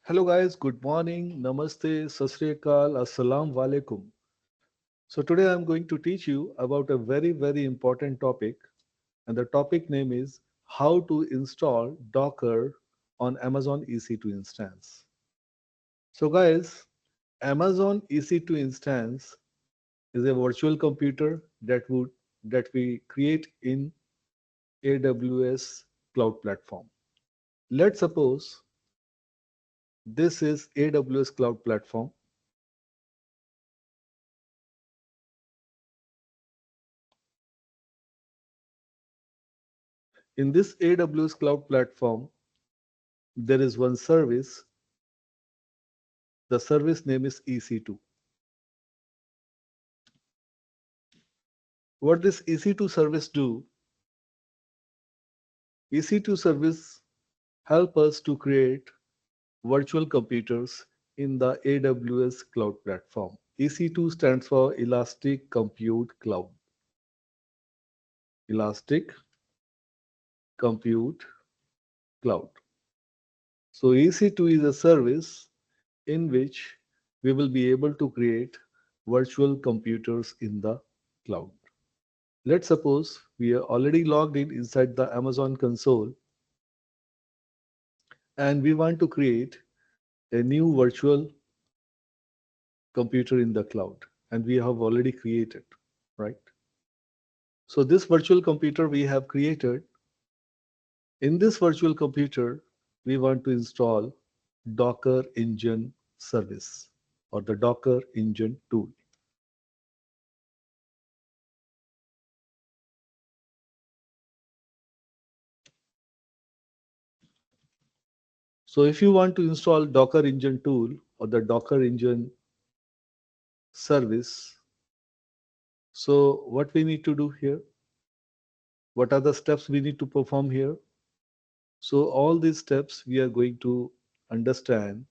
Hello guys, good morning, namaste, sasriyakal, assalam walaikum. So today I'm going to teach you about a very important topic, and the topic name is how to install Docker on Amazon EC2 instance. So guys, Amazon EC2 instance is a virtual computer that we create in AWS cloud platform. Let's suppose this is AWS cloud platform. In this AWS cloud platform, there is one service. The service name is EC2. What this EC2 service do? EC2 service help us to create virtual computers in the AWS cloud platform. EC2 stands for Elastic Compute Cloud. Elastic Compute Cloud. So EC2 is a service in which we will be able to create virtual computers in the cloud. Let's suppose we are already logged in inside the Amazon console and we want to create a new virtual computer in the cloud, and we have already created, right? So this virtual computer we have created, in this virtual computer, we want to install Docker Engine service or the Docker Engine tool. So if you want to install Docker Engine tool or the Docker Engine service, so what we need to do here? What are the steps we need to perform here? So all these steps we are going to understand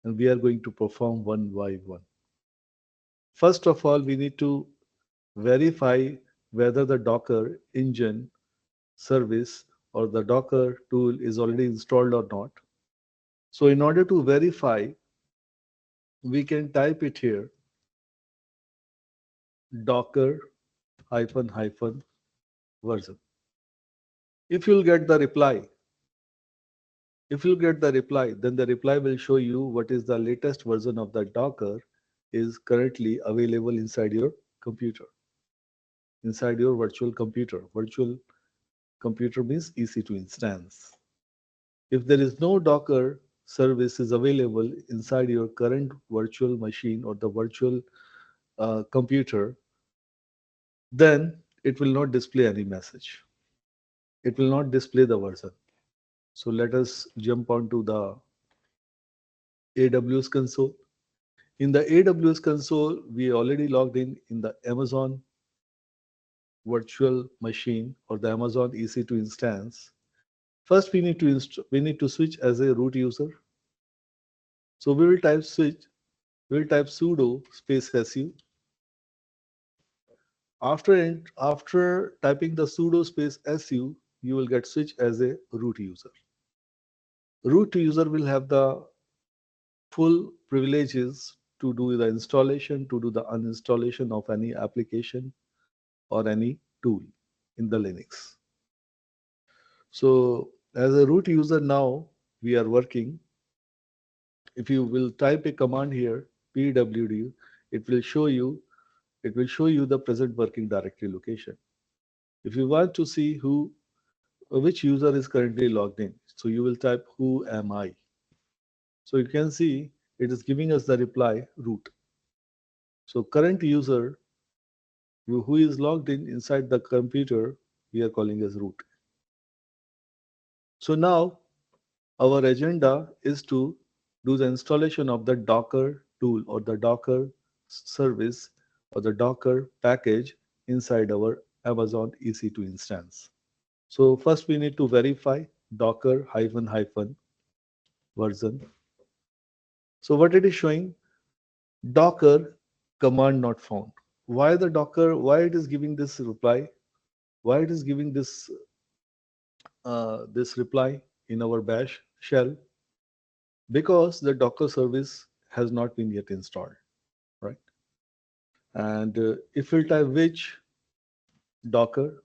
and we are going to perform one by one. First of all, we need to verify whether the Docker engine service or the Docker tool is already installed or not. So in order to verify, we can type it here, Docker hyphen version. If you'll get the reply, then the reply will show you what is the latest version of the Docker is currently available inside your computer, inside your virtual computer. Virtual computer means EC2 instance. If there is no Docker service is available inside your current virtual machine or the virtual computer, then it will not display any message. It will not display the version. So let us jump onto the AWS console. In the AWS console, we already logged in the Amazon virtual machine or the Amazon EC2 instance. First, we need to switch as a root user. So we will type switch. We will type sudo space su. After typing the sudo space su, you will get switch as a root user. Root user will have the full privileges to do the installation, to do the uninstallation of any application or any tool in the Linux. So as a root user now, we are working. If you will type a command here, pwd, it will show you the present working directory location. If you want to see which user is currently logged in, so you will type who am I. So you can see it is giving us the reply root. So current user who is logged in inside the computer, we are calling as root. So now our agenda is to do the installation of the Docker tool or the Docker service or the Docker package inside our Amazon EC2 instance. So first we need to verify Docker hyphen version. So what it is showing, Docker command not found. Why the Docker, why it is giving this reply? Why it is giving this reply in our bash shell? because the Docker service has not been yet installed, right? And if we'll type which Docker,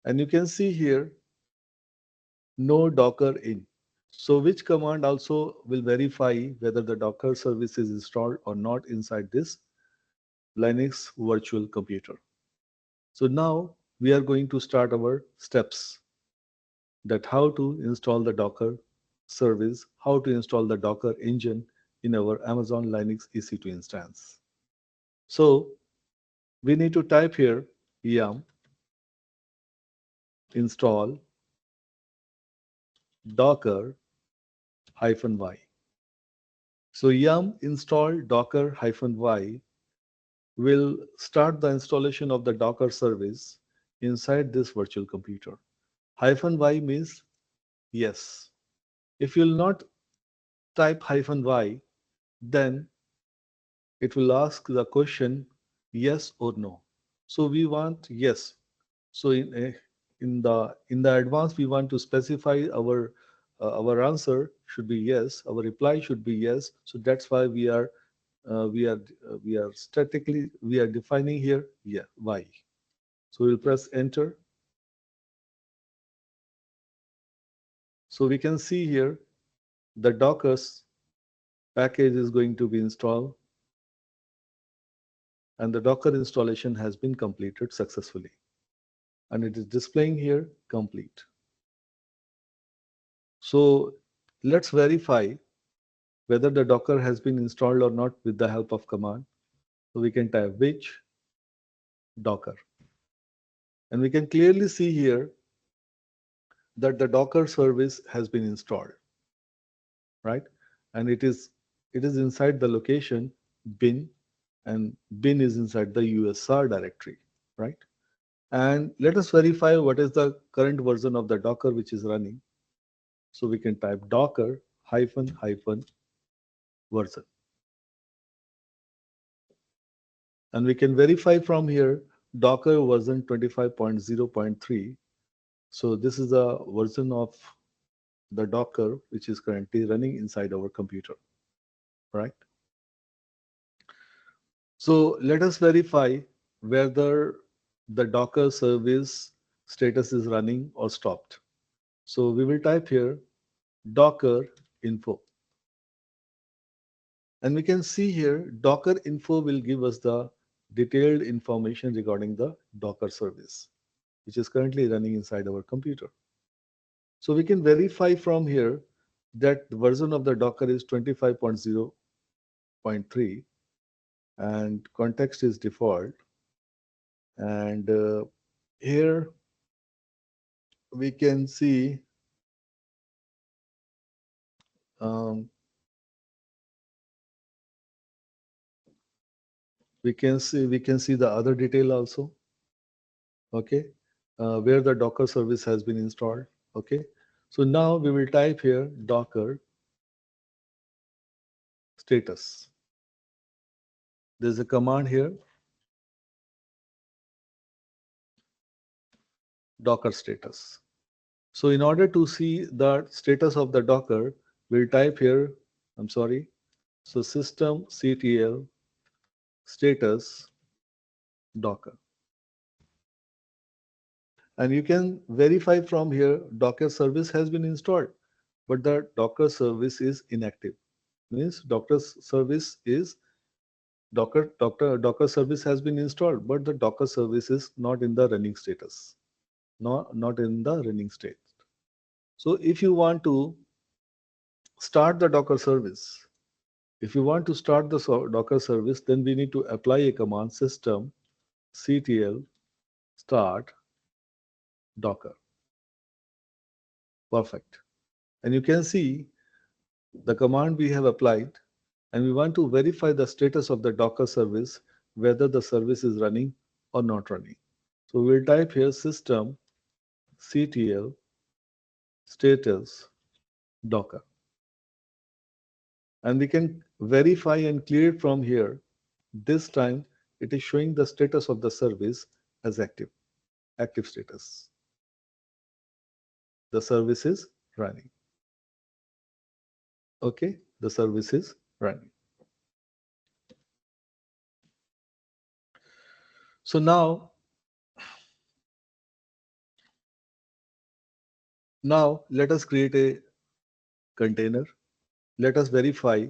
and you can see here, no Docker in. So which command also will verify whether the Docker service is installed or not inside this Linux virtual computer. So now we are going to start our steps, that how to install the Docker service, how to install the Docker engine in our Amazon Linux EC2 instance. So we need to type here yum install docker -y. So yum install docker -y will start the installation of the Docker service inside this virtual computer. -y means yes. If you'll not type -y, then it will ask the question yes or no. So we want yes. So in the advance we want to specify our answer should be yes. Our reply should be yes. So that's why we are statically we are defining here yeah y. So we'll press enter. So we can see here the Docker's package is going to be installed, and the Docker installation has been completed successfully. And it is displaying here complete. So let's verify whether the Docker has been installed or not with the help of command. So we can type which Docker. And we can clearly see here that the Docker service has been installed, right? And it is inside the location bin, and bin is inside the USR directory, right? And let us verify what is the current version of the Docker which is running. So we can type docker --version. And we can verify from here Docker version 25.0.3. So this is the version of the Docker which is currently running inside our computer, right? So let us verify whether the Docker service status is running or stopped. So we will type here docker info. And we can see here Docker info will give us the detailed information regarding the Docker service, which is currently running inside our computer. So we can verify from here that the version of the Docker is 25.0.3 and context is default. And here we can see um, we can see the other detail also. Okay, where the Docker service has been installed. Okay, so now we will type here Docker status. There's a command here, Docker status. So in order to see the status of the Docker, we'll type here, I'm sorry, so systemctl status Docker. And you can verify from here Docker service has been installed, but the Docker service is inactive. Means Docker service has been installed, but the Docker service is not in the running status, not in the running state. So if you want to start the Docker service, if you want to start the Docker service, then we need to apply a command systemctl start Docker. Perfect. And you can see the command we have applied, and we want to verify the status of the Docker service, whether the service is running or not running. So we'll type here systemctl status Docker. And we can verify and clear it from here. This time it is showing the status of the service as active status. The service is running. Okay, the service is running. So now let us create a container. Let us verify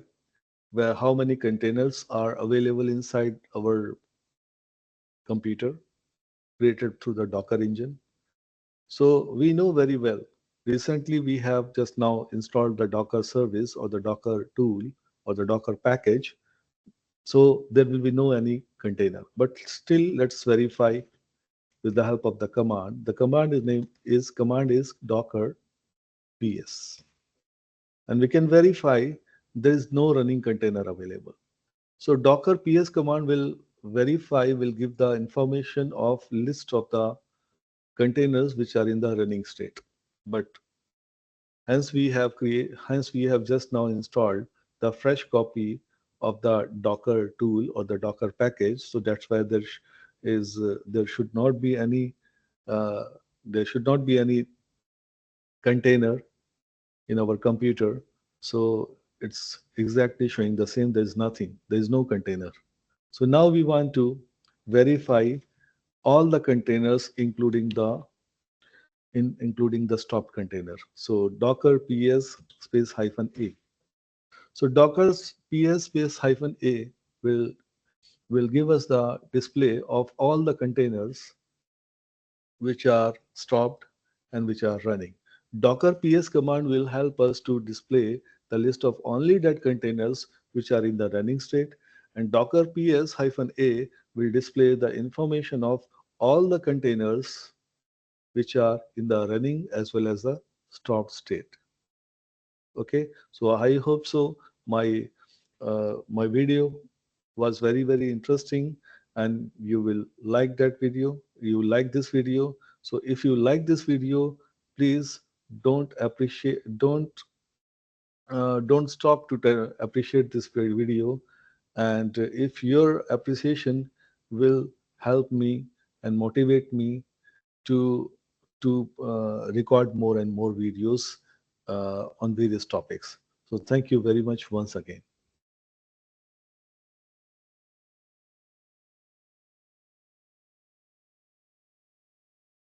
where how many containers are available inside our computer created through the Docker engine. So we know very well. Recently, we have just now installed the Docker service or the Docker tool or the Docker package. So there will be no any container. But still, let's verify with the help of the command. The command is Docker ps, and we can verify there is no running container available. So Docker ps command will verify, will give the information of list of the containers which are in the running state. But hence we have just now installed the fresh copy of the Docker tool or the Docker package. So that's why there should not be any uh, there should not be any container in our computer. So it's exactly showing the same. There's nothing. There is no container. So now we want to verify all the containers, including the stopped container. So Docker ps space hyphen a. So Docker's ps space hyphen a will give us the display of all the containers which are stopped and which are running. Docker ps command will help us to display the list of only that containers which are in the running state, and Docker ps-a will display the information of all the containers which are in the running as well as the stopped state. Okay, so I hope so. My video was very interesting, and you will like that video. You like this video. So if you like this video, please don't stop to appreciate this video. And if your appreciation will help me and motivate me to record more and more videos on various topics. So thank you very much once again.